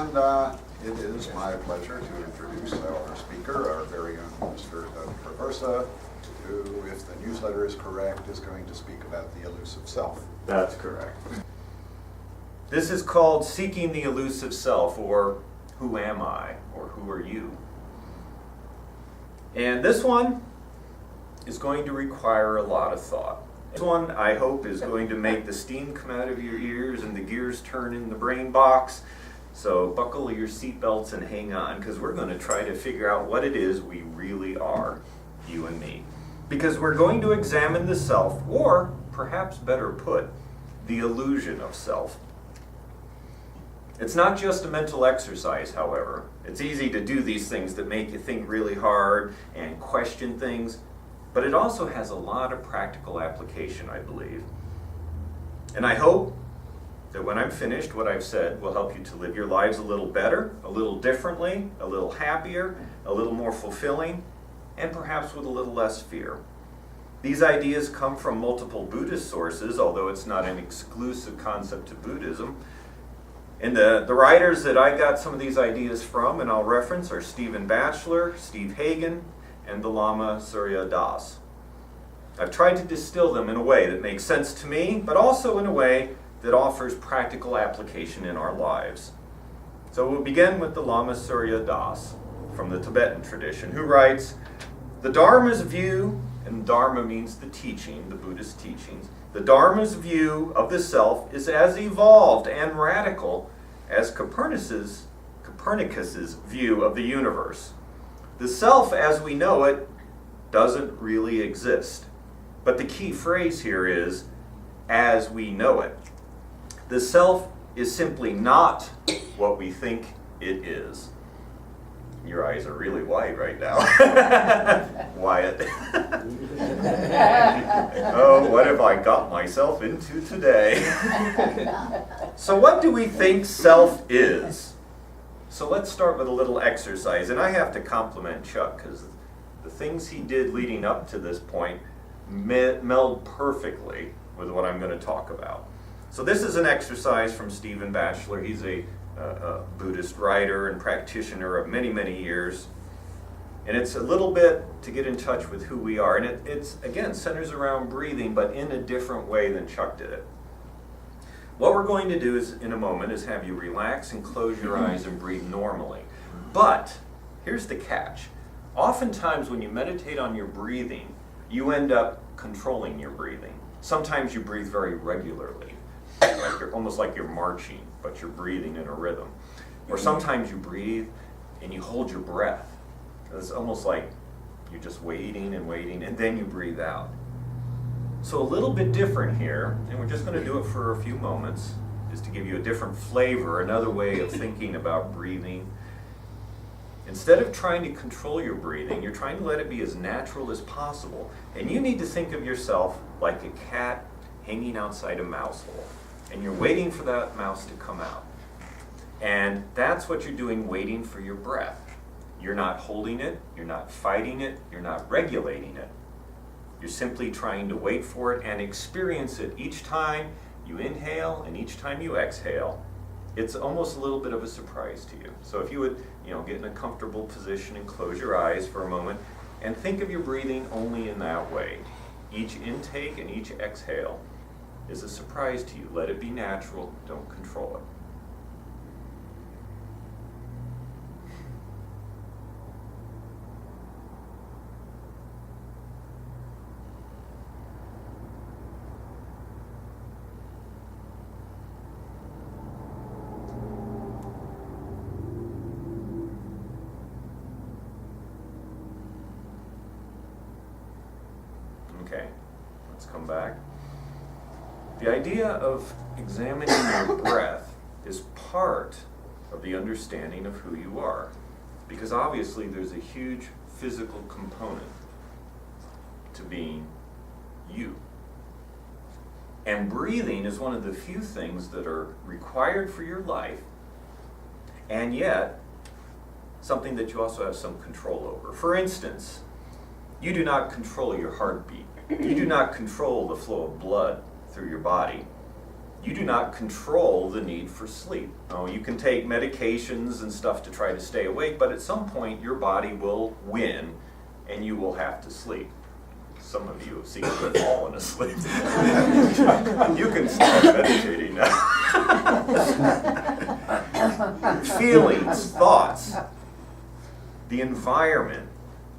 And it is my pleasure to introduce our speaker, our very own Mr. Traversa, who, if the newsletter is correct, is going to speak about the elusive self. That's correct. This is called Seeking the Elusive Self, or Who Am I, or Who Are You? And this one is going to require a lot of thought. This one, I hope, is going to make the steam come out of your ears and the gears turn in the brain box. So buckle your seatbelts and hang on, because we're going to try to figure out what it is we really are, you and me. Because we're going to examine the self, or perhaps better put, the illusion of self. It's not just a mental exercise, however. It's easy to do these things that make you think really hard and question things, but it also has a lot of practical application, I believe. And I hope that when I'm finished, what I've said will help you to live your lives a little better, a little differently, a little happier, a little more fulfilling, and perhaps with a little less fear. These ideas come from multiple Buddhist sources, although it's not an exclusive concept to Buddhism. And the writers that I got some of these ideas from, and I'll reference, are Stephen Batchelor, Steve Hagen, and the Lama Surya Das. I've tried to distill them in a way that makes sense to me, but also in a way that offers practical application in our lives. So we'll begin with the Lama Surya Das from the Tibetan tradition, who writes, "The Dharma's view," and Dharma means the teaching, the Buddhist teachings, "the Dharma's view of the self is as evolved and radical as Copernicus's view of the universe. The self as we know it doesn't really exist. But the key phrase here is, as we know it. The self is simply not what we think it is." Your eyes are really wide right now. Wyatt. Oh, what have I got myself into today? So what do we think self is? So let's start with a little exercise. And I have to compliment Chuck, because the things he did leading up to this point meld perfectly with what I'm going to talk about. So this is an exercise from Stephen Batchelor. He's a Buddhist writer and practitioner of many, many years. And it's a little bit to get in touch with who we are. And it's again, centers around breathing, but in a different way than Chuck did it. What we're going to do is, in a moment, is have you relax and close your eyes and breathe normally. But here's the catch. Oftentimes when you meditate on your breathing, you end up controlling your breathing. Sometimes you breathe very regularly. Almost like you're marching, but you're breathing in a rhythm. Or sometimes you breathe and you hold your breath. It's almost like you're just waiting, and then you breathe out. So a little bit different here, and we're just going to do it for a few moments, is to give you a different flavor, another way of thinking about breathing. Instead of trying to control your breathing, you're trying to let it be as natural as possible. And you need to think of yourself like a cat hanging outside a mouse hole. And you're waiting for that mouse to come out. And that's what you're doing, waiting for your breath. You're not holding it, you're not fighting it, you're not regulating it. You're simply trying to wait for it and experience it each time you inhale and each time you exhale. It's almost a little bit of a surprise to you. So if you would, get in a comfortable position and close your eyes for a moment and think of your breathing only in that way. Each intake and each exhale is a surprise to you. Let it be natural, don't control it. Okay, let's come back. The idea of examining your breath is part of the understanding of who you are, because obviously there's a huge physical component to being you. And breathing is one of the few things that are required for your life, and yet something that you also have some control over. For instance, you do not control your heartbeat. You do not control the flow of blood through your body. you do not control the need for sleep. Now, you can take medications and stuff to try to stay awake, but at some point your body will win and you will have to sleep. Some of you have seen me fallen asleep. You can start meditating now. Feelings, thoughts, the environment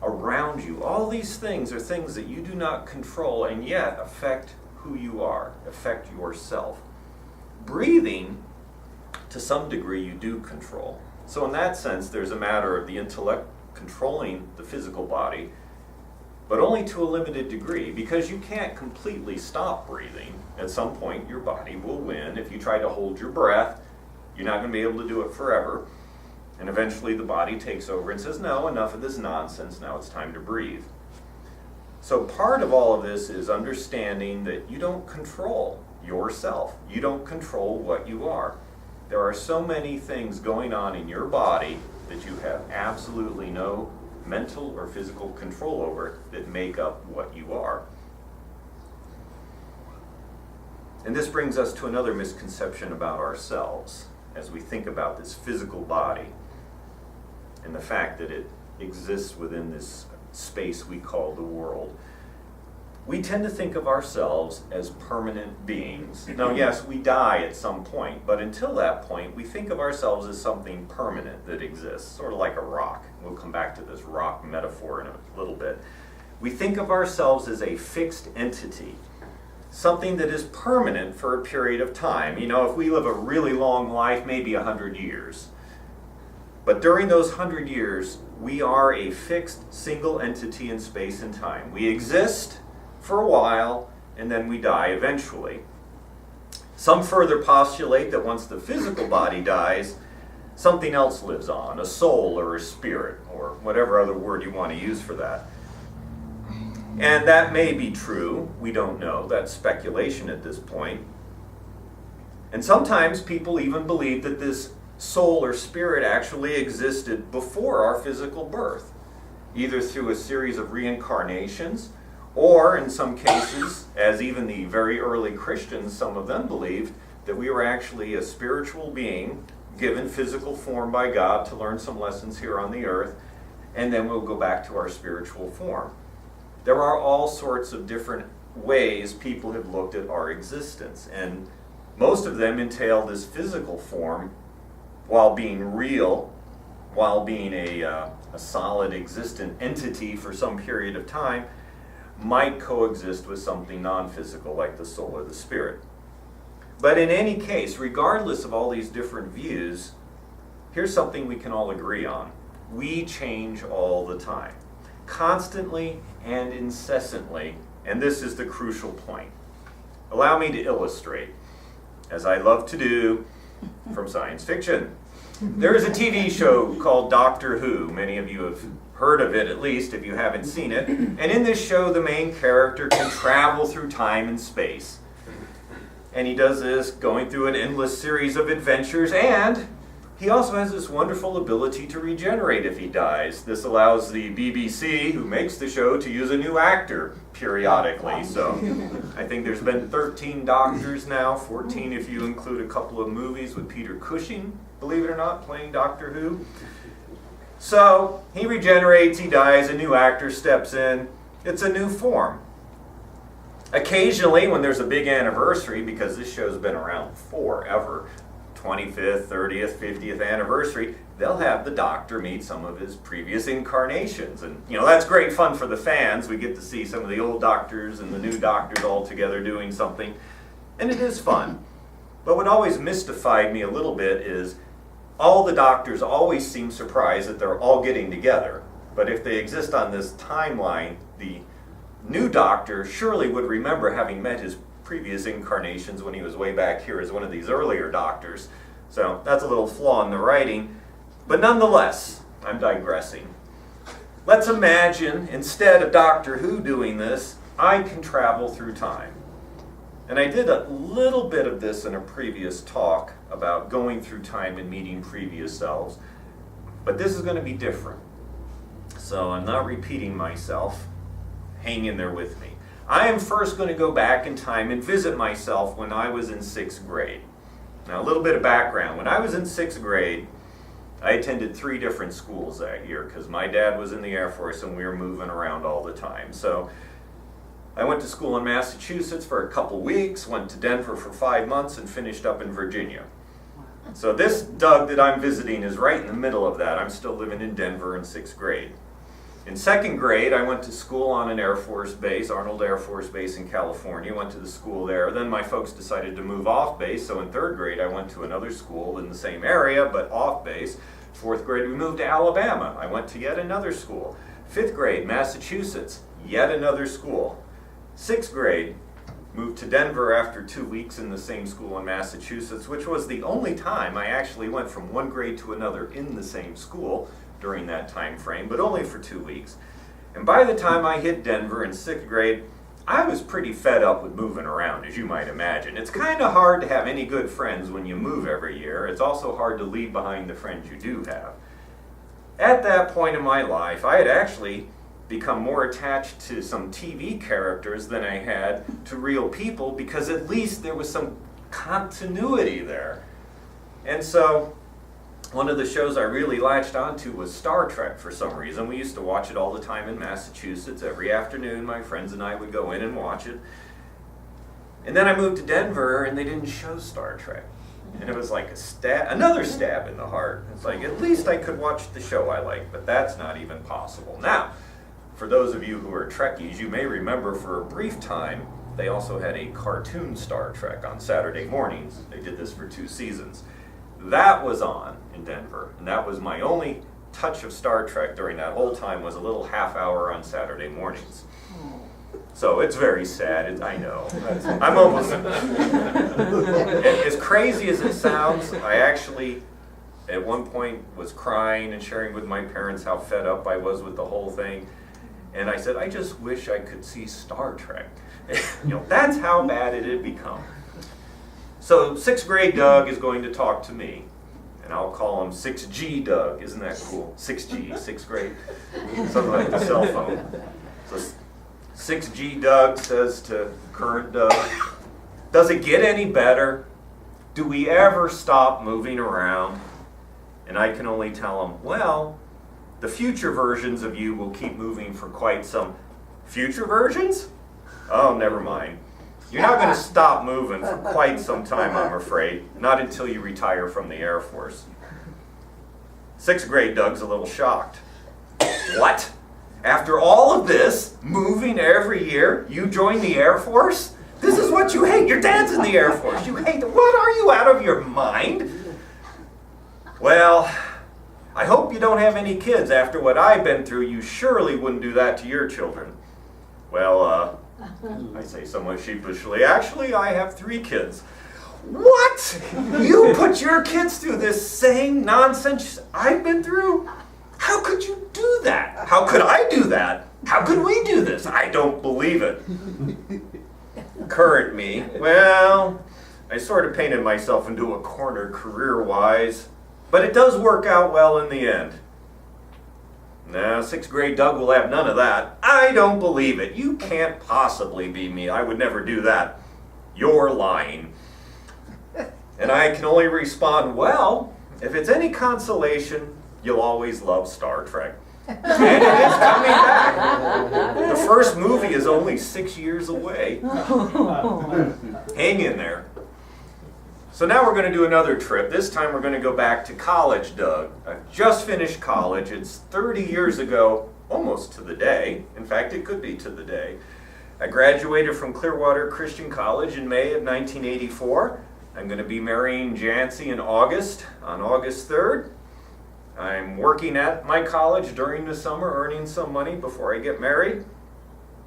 around you, all these things are things that you do not control and yet affect who you are, affect yourself. Breathing, to some degree, you do control. So in that sense, there's a matter of the intellect controlling the physical body, but only to a limited degree, because you can't completely stop breathing. At some point, your body will win. If you try to hold your breath, you're not going to be able to do it forever. And eventually the body takes over and says, no, enough of this nonsense, now it's time to breathe. So part of all of this is understanding that you don't control yourself. You don't control what you are. There are so many things going on in your body that you have absolutely no mental or physical control over that make up what you are. And this brings us to another misconception about ourselves as we think about this physical body and the fact that it exists within this space we call the world. We tend to think of ourselves as permanent beings. Now, yes, we die at some point, but until that point, we think of ourselves as something permanent that exists, sort of like a rock. We'll come back to this rock metaphor in a little bit. We think of ourselves as a fixed entity, something that is permanent for a period of time. You know, if we live a really long life, maybe 100 years. But during those 100 years, we are a fixed single entity in space and time. We exist for a while, and then we die eventually. Some further postulate that once the physical body dies, something else lives on, a soul or a spirit, or whatever other word you want to use for that. And that may be true. We don't know. That's speculation at this point. And sometimes people even believe that this soul or spirit actually existed before our physical birth, either through a series of reincarnations, or in some cases, as even the very early Christians, some of them believed, that we were actually a spiritual being given physical form by God to learn some lessons here on the earth, and then we'll go back to our spiritual form. There are all sorts of different ways people have looked at our existence, and most of them entail this physical form while being real, while being a solid existent entity for some period of time, might coexist with something non-physical like the soul or the spirit. But in any case, regardless of all these different views, here's something we can all agree on. We change all the time, constantly and incessantly, and this is the crucial point. Allow me to illustrate, as I love to do, from science fiction. There is a TV show called Doctor Who. Many of you have heard of it, at least, if you haven't seen it. And in this show, the main character can travel through time and space. And he does this going through an endless series of adventures, and he also has this wonderful ability to regenerate if he dies. This allows the BBC, who makes the show, to use a new actor periodically. So I think there's been 13 Doctors now, 14 if you include a couple of movies with Peter Cushing, believe it or not, playing Doctor Who. So he regenerates, he dies, a new actor steps in. It's a new form. Occasionally, when there's a big anniversary, because this show's been around forever, 25th, 30th, 50th anniversary, they'll have the Doctor meet some of his previous incarnations. And, you know, that's great fun for the fans. We get to see some of the old Doctors and the new Doctors all together doing something. And it is fun. But what always mystified me a little bit is all the Doctors always seem surprised that they're all getting together. But if they exist on this timeline, the new Doctor surely would remember having met his previous incarnations when he was way back here as one of these earlier Doctors. So that's a little flaw in the writing. But nonetheless, I'm digressing. Let's imagine, instead of Doctor Who doing this, I can travel through time. And I did a little bit of this in a previous talk about going through time and meeting previous selves. But this is going to be different. So I'm not repeating myself. Hang in there with me. I am first going to go back in time and visit myself when I was in 6th grade. Now, a little bit of background. When I was in 6th grade, I attended 3 different schools that year because my dad was in the Air Force and we were moving around all the time. So I went to school in Massachusetts for a couple weeks, went to Denver for 5 months, and finished up in Virginia. So this Doug that I'm visiting is right in the middle of that. I'm still living in Denver in 6th grade. In 2nd grade, I went to school on an Air Force base, Arnold Air Force Base in California, went to the school there. Then my folks decided to move off base, so in 3rd grade I went to another school in the same area, but off base. 4th grade we moved to Alabama. I went to yet another school. 5th grade, Massachusetts, yet another school. 6th grade, moved to Denver after 2 weeks in the same school in Massachusetts, which was the only time I actually went from one grade to another in the same school during that time frame, but only for 2 weeks. And by the time I hit Denver in 6th grade, I was pretty fed up with moving around, as you might imagine. It's kind of hard to have any good friends when you move every year. It's also hard to leave behind the friends you do have. At that point in my life, I had actually become more attached to some TV characters than I had to real people, because at least there was some continuity there. And so one of the shows I really latched onto was Star Trek for some reason. We used to watch it all the time in Massachusetts. Every afternoon, my friends and I would go in and watch it. And then I moved to Denver, and they didn't show Star Trek. And it was like another stab in the heart. It's like, at least I could watch the show I like, but that's not even possible. Now, for those of you who are Trekkies, you may remember for a brief time, they also had a cartoon Star Trek on Saturday mornings. They did this for 2 seasons. That was on in Denver, and that was my only touch of Star Trek during that whole time, was a little half hour on Saturday mornings. So it's very sad, I know. I'm almost, as crazy as it sounds, I actually at one point was crying and sharing with my parents how fed up I was with the whole thing. And I said, I just wish I could see Star Trek. That's how bad it had become. So 6th grade Doug is going to talk to me, and I'll call him 6G Doug. Isn't that cool? 6G, 6th grade. Something like the cell phone. So 6G Doug says to current Doug, does it get any better? Do we ever stop moving around? And I can only tell him, well, the future versions of you will keep moving for quite some. Future versions? Oh, never mind. You're not going to stop moving for quite some time, I'm afraid. Not until you retire from the Air Force. 6th grade Doug's a little shocked. What? After all of this, moving every year, you join the Air Force? This is what you hate. Your dad's in the Air Force. You hate them. What, are you out of your mind? Well, I hope you don't have any kids. After what I've been through, you surely wouldn't do that to your children. Well, I say somewhat sheepishly, actually, I have 3 kids. What? You put your kids through this same nonsense I've been through? How could you do that? How could I do that? How could we do this? I don't believe it. Current me, well, I sort of painted myself into a corner career-wise, but it does work out well in the end. Now, 6th grade Doug will have none of that. I don't believe it. You can't possibly be me. I would never do that. You're lying. And I can only respond, well, if it's any consolation, you'll always love Star Trek. And it is coming back. The first movie is only 6 years away. Hang in there. So now we're going to do another trip. This time we're going to go back to college, Doug. I've just finished college. It's 30 years ago, almost to the day. In fact, it could be to the day. I graduated from Clearwater Christian College in May of 1984. I'm going to be marrying Jancy in August, on August 3rd. I'm working at my college during the summer, earning some money before I get married.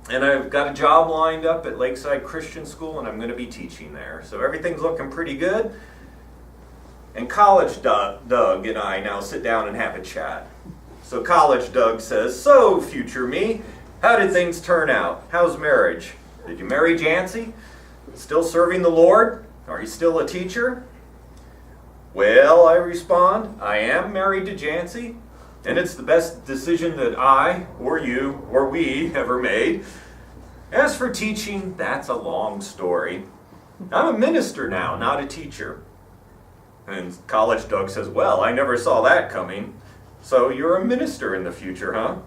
And I've got a job lined up at Lakeside Christian School, and I'm going to be teaching there. So everything's looking pretty good. And college Doug and I now sit down and have a chat. So college Doug says, so future me, how did things turn out? How's marriage? Did you marry Jancy? Still serving the Lord? Are you still a teacher? Well, I respond, I am married to Jancy, and it's the best decision that I, or you, or we ever made. As for teaching, that's a long story. I'm a minister now, not a teacher. And College Doug says, well, I never saw that coming. So you're a minister in the future, huh?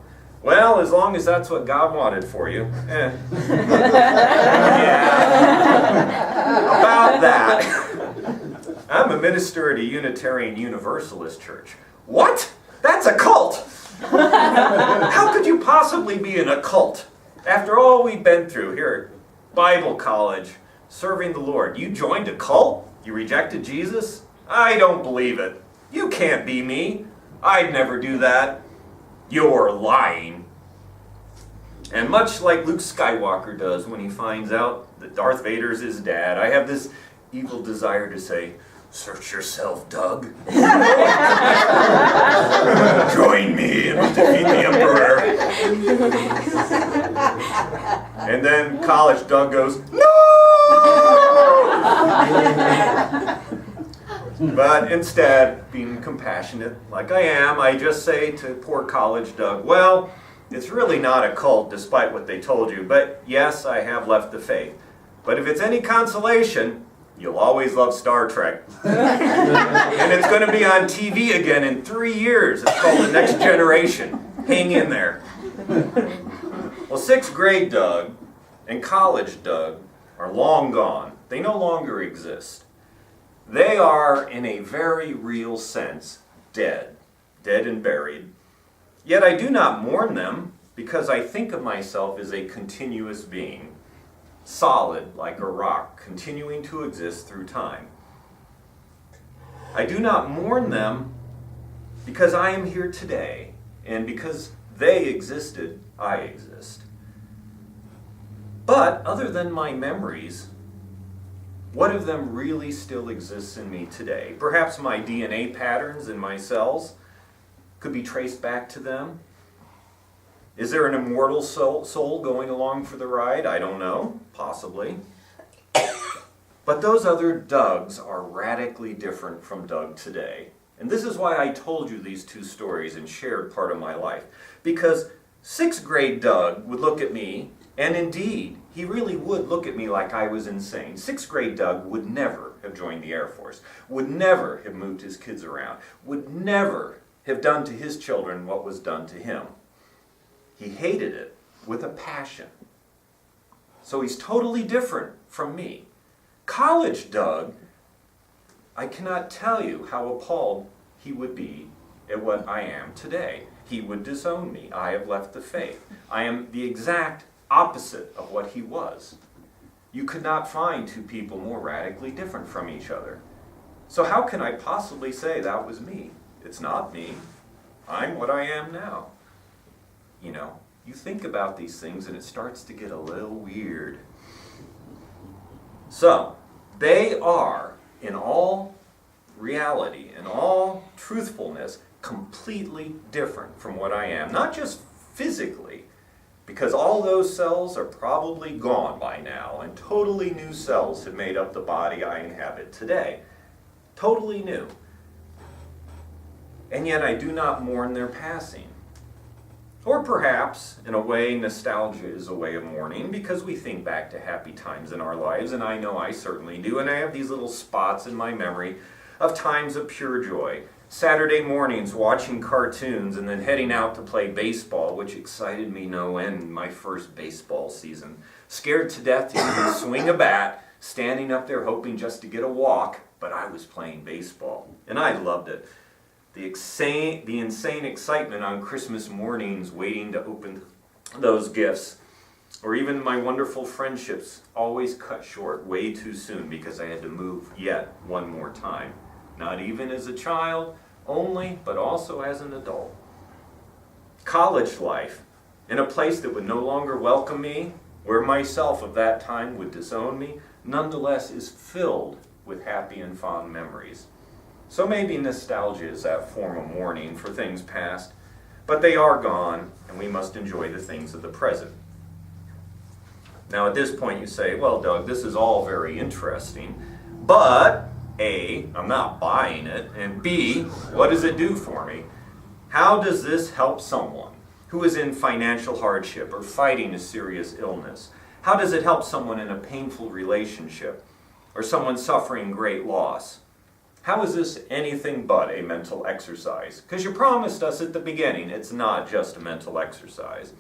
Well, as long as that's what God wanted for you. Yeah. About that. I'm a minister at a Unitarian Universalist church. What? That's a cult! How could you possibly be in a cult? After all we've been through here at Bible college, serving the Lord, you joined a cult? You rejected Jesus? I don't believe it. You can't be me. I'd never do that. You're lying. And much like Luke Skywalker does when he finds out that Darth Vader's his dad, I have this evil desire to say, search yourself, Doug. Join me and defeat the Emperor. And then College Doug goes, no! But instead, being compassionate like I am, I just say to poor College Doug, well, it's really not a cult despite what they told you, but yes, I have left the faith. But if it's any consolation, you'll always love Star Trek. And it's going to be on TV again in 3 years. It's called The Next Generation. Hang in there. Well, 6th grade Doug and college Doug are long gone. They no longer exist. They are, in a very real sense, dead and buried. Yet I do not mourn them, because I think of myself as a continuous being, solid like a rock, continuing to exist through time. I do not mourn them because I am here today, and because they existed, I exist. But other than my memories, what of them really still exists in me today? Perhaps my DNA patterns in my cells could be traced back to them. Is there an immortal soul going along for the ride? I don't know. Possibly. But those other Dougs are radically different from Doug today. And this is why I told you these 2 stories and shared part of my life. Because 6th grade Doug would look at me, and indeed, he really would look at me like I was insane. 6th grade Doug would never have joined the Air Force, would never have moved his kids around, would never have done to his children what was done to him. He hated it with a passion. So he's totally different from me. College Doug, I cannot tell you how appalled he would be at what I am today. He would disown me. I have left the faith. I am the exact opposite of what he was. You could not find 2 people more radically different from each other. So how can I possibly say that was me? It's not me. I'm what I am now. You know, you think about these things and it starts to get a little weird. So, they are, in all reality, in all truthfulness, completely different from what I am. Not just physically, because all those cells are probably gone by now, and totally new cells have made up the body I inhabit today. Totally new. And yet I do not mourn their passing. Or perhaps, in a way, nostalgia is a way of mourning, because we think back to happy times in our lives, and I know I certainly do, and I have these little spots in my memory of times of pure joy. Saturday mornings watching cartoons and then heading out to play baseball, which excited me no end my first baseball season. Scared to death to even swing a bat, standing up there hoping just to get a walk, but I was playing baseball, and I loved it. The insane excitement on Christmas mornings waiting to open those gifts, or even my wonderful friendships always cut short way too soon because I had to move yet one more time. Not even as a child only, but also as an adult. College life, in a place that would no longer welcome me, where myself of that time would disown me, nonetheless is filled with happy and fond memories. So maybe nostalgia is that form of mourning for things past, but they are gone, and we must enjoy the things of the present. Now at this point you say, well, Doug, this is all very interesting, but A, I'm not buying it, and B, what does it do for me? How does this help someone who is in financial hardship or fighting a serious illness? How does it help someone in a painful relationship or someone suffering great loss? How is this anything but a mental exercise? Because you promised us at the beginning it's not just a mental exercise.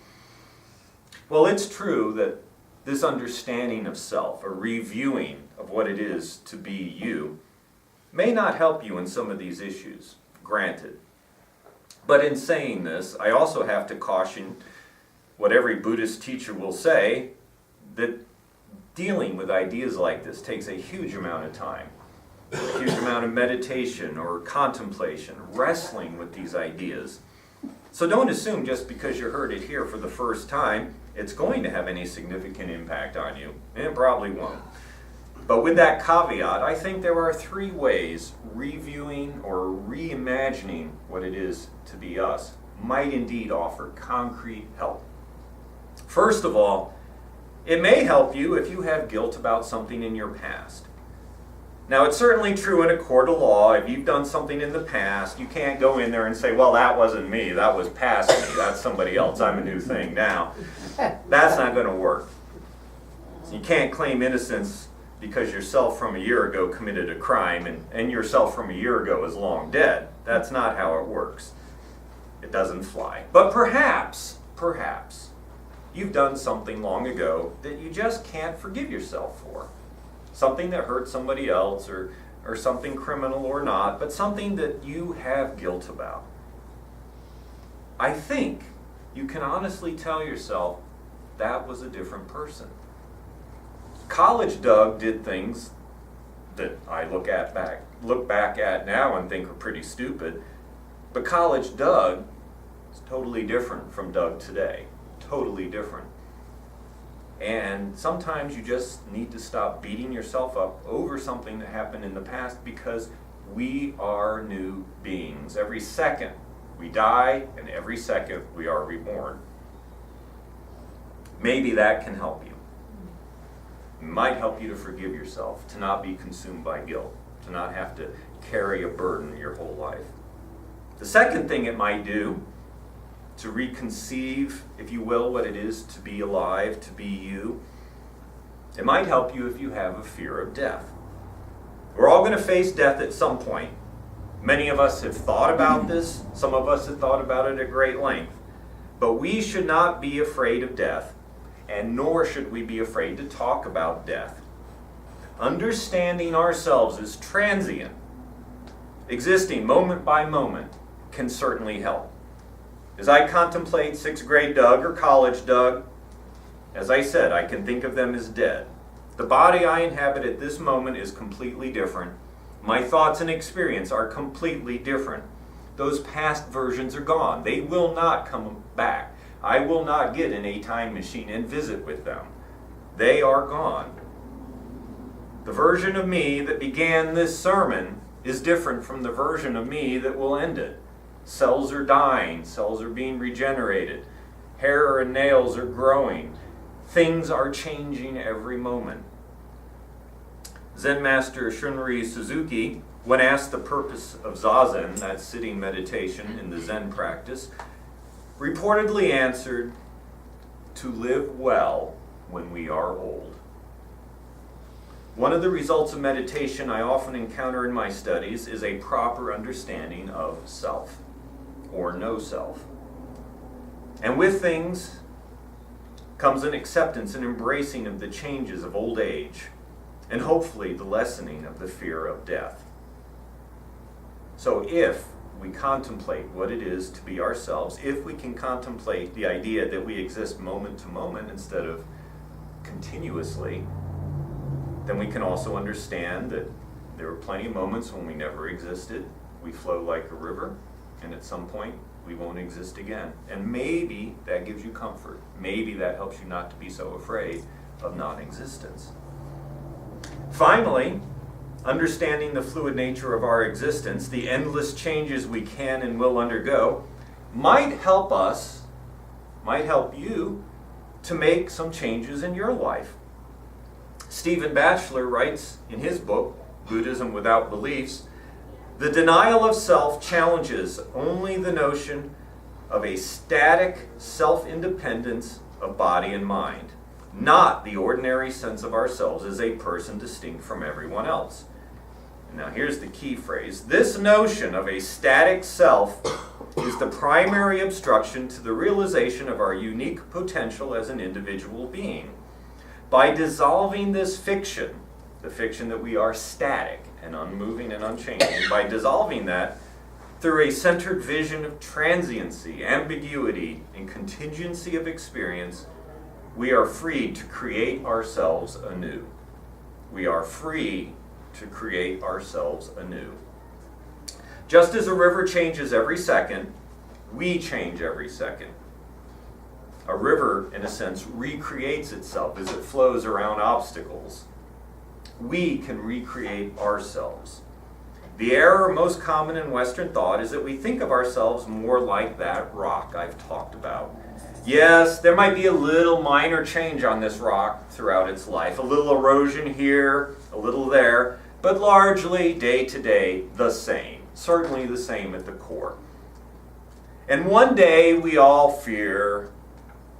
Well, it's true that this understanding of self, a reviewing of what it is to be you, may not help you in some of these issues, granted. But in saying this, I also have to caution what every Buddhist teacher will say, that dealing with ideas like this takes a huge amount of time, a huge amount of meditation or contemplation, wrestling with these ideas. So don't assume just because you heard it here for the first time, it's going to have any significant impact on you, and it probably won't. But with that caveat, I think there are three ways reviewing or reimagining what it is to be us might indeed offer concrete help. First of all, it may help you if you have guilt about something in your past. Now, it's certainly true in a court of law. If you've done something in the past, you can't go in there and say, well, that wasn't me, that was past me, that's somebody else, I'm a new thing now. That's not going to work. So you can't claim innocence because yourself from a year ago committed a crime and yourself from a year ago is long dead. That's not how it works. It doesn't fly. But perhaps, you've done something long ago that you just can't forgive yourself for. Something that hurt somebody else or something criminal or not, but something that you have guilt about. I think you can honestly tell yourself that was a different person. College Doug did things that I look back at now and think are pretty stupid, but College Doug is totally different from Doug today. Totally different. And sometimes you just need to stop beating yourself up over something that happened in the past, because we are new beings. Every second we die, and every second we are reborn. Maybe that can help you. It might help you to forgive yourself, to not be consumed by guilt, to not have to carry a burden your whole life. The second thing it might do, to reconceive, if you will, what it is to be alive, to be you, it might help you if you have a fear of death. We're all going to face death at some point. Many of us have thought about this. Some of us have thought about it at great length. But we should not be afraid of death, and nor should we be afraid to talk about death. Understanding ourselves as transient, existing moment by moment, can certainly help. As I contemplate 6th grade Doug or college Doug, as I said, I can think of them as dead. The body I inhabit at this moment is completely different. My thoughts and experience are completely different. Those past versions are gone. They will not come back. I will not get in a time machine and visit with them. They are gone. The version of me that began this sermon is different from the version of me that will end it. Cells are dying, cells are being regenerated, hair and nails are growing, things are changing every moment. Zen master Shunryu Suzuki, when asked the purpose of Zazen, that sitting meditation in the Zen practice, reportedly answered, to live well when we are old. One of the results of meditation I often encounter in my studies is a proper understanding of self, or no self. And with things comes an acceptance and embracing of the changes of old age, and hopefully the lessening of the fear of death. So if we contemplate what it is to be ourselves, if we can contemplate the idea that we exist moment to moment instead of continuously, then we can also understand that there are plenty of moments when we never existed. We flow like a river, and at some point we won't exist again. And maybe that gives you comfort. Maybe that helps you not to be so afraid of non-existence. Finally, understanding the fluid nature of our existence, the endless changes we can and will undergo, might help you to make some changes in your life. Stephen Batchelor writes in his book, Buddhism Without Beliefs, the denial of self challenges only the notion of a static self-independence of body and mind. not the ordinary sense of ourselves as a person distinct from everyone else. Now here's the key phrase. This notion of a static self is the primary obstruction to the realization of our unique potential as an individual being. By dissolving this fiction, the fiction that we are static and unmoving and unchanging, by dissolving that through a centered vision of transiency, ambiguity, and contingency of experience, we are free to create ourselves anew. We are free to create ourselves anew. Just as a river changes every second, we change every second. A river, in a sense, recreates itself as it flows around obstacles. We can recreate ourselves. The error most common in Western thought is that we think of ourselves more like that rock I've talked about. Yes, there might be a little minor change on this rock throughout its life, a little erosion here, a little there, but largely, day to day, the same. Certainly the same at the core. And one day we all fear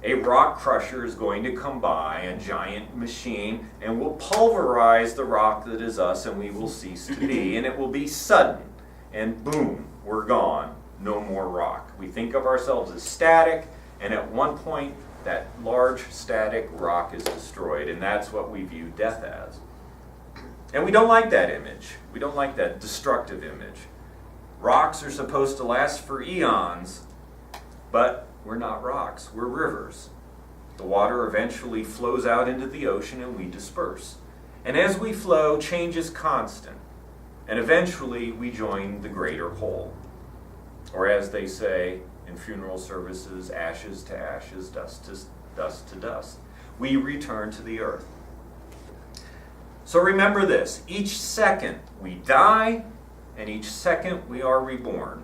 a rock crusher is going to come by, a giant machine, and will pulverize the rock that is us, and we will cease to be. And it will be sudden, and boom, we're gone. No more rock. We think of ourselves as static, and at one point, that large static rock is destroyed, and that's what we view death as. And we don't like that image. We don't like that destructive image. Rocks are supposed to last for eons, but we're not rocks, we're rivers. The water eventually flows out into the ocean and we disperse. And as we flow, change is constant. And eventually we join the greater whole. Or as they say in funeral services, ashes to ashes, dust to dust. We return to the earth. So remember this, each second we die, and each second we are reborn.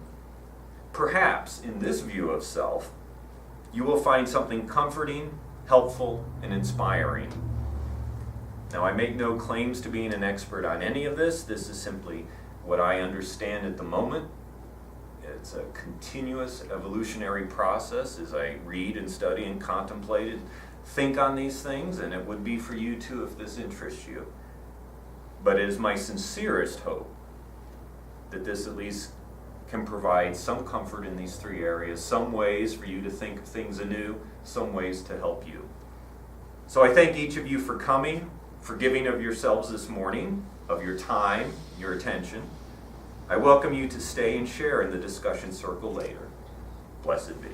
Perhaps in this view of self, you will find something comforting, helpful, and inspiring. Now, I make no claims to being an expert on any of this. This is simply what I understand at the moment. It's a continuous evolutionary process as I read and study and contemplate and think on these things, and it would be for you too if this interests you. But it is my sincerest hope that this at least can provide some comfort in these three areas, some ways for you to think of things anew, some ways to help you. So I thank each of you for coming, for giving of yourselves this morning, of your time, your attention. I welcome you to stay and share in the discussion circle later. Blessed be.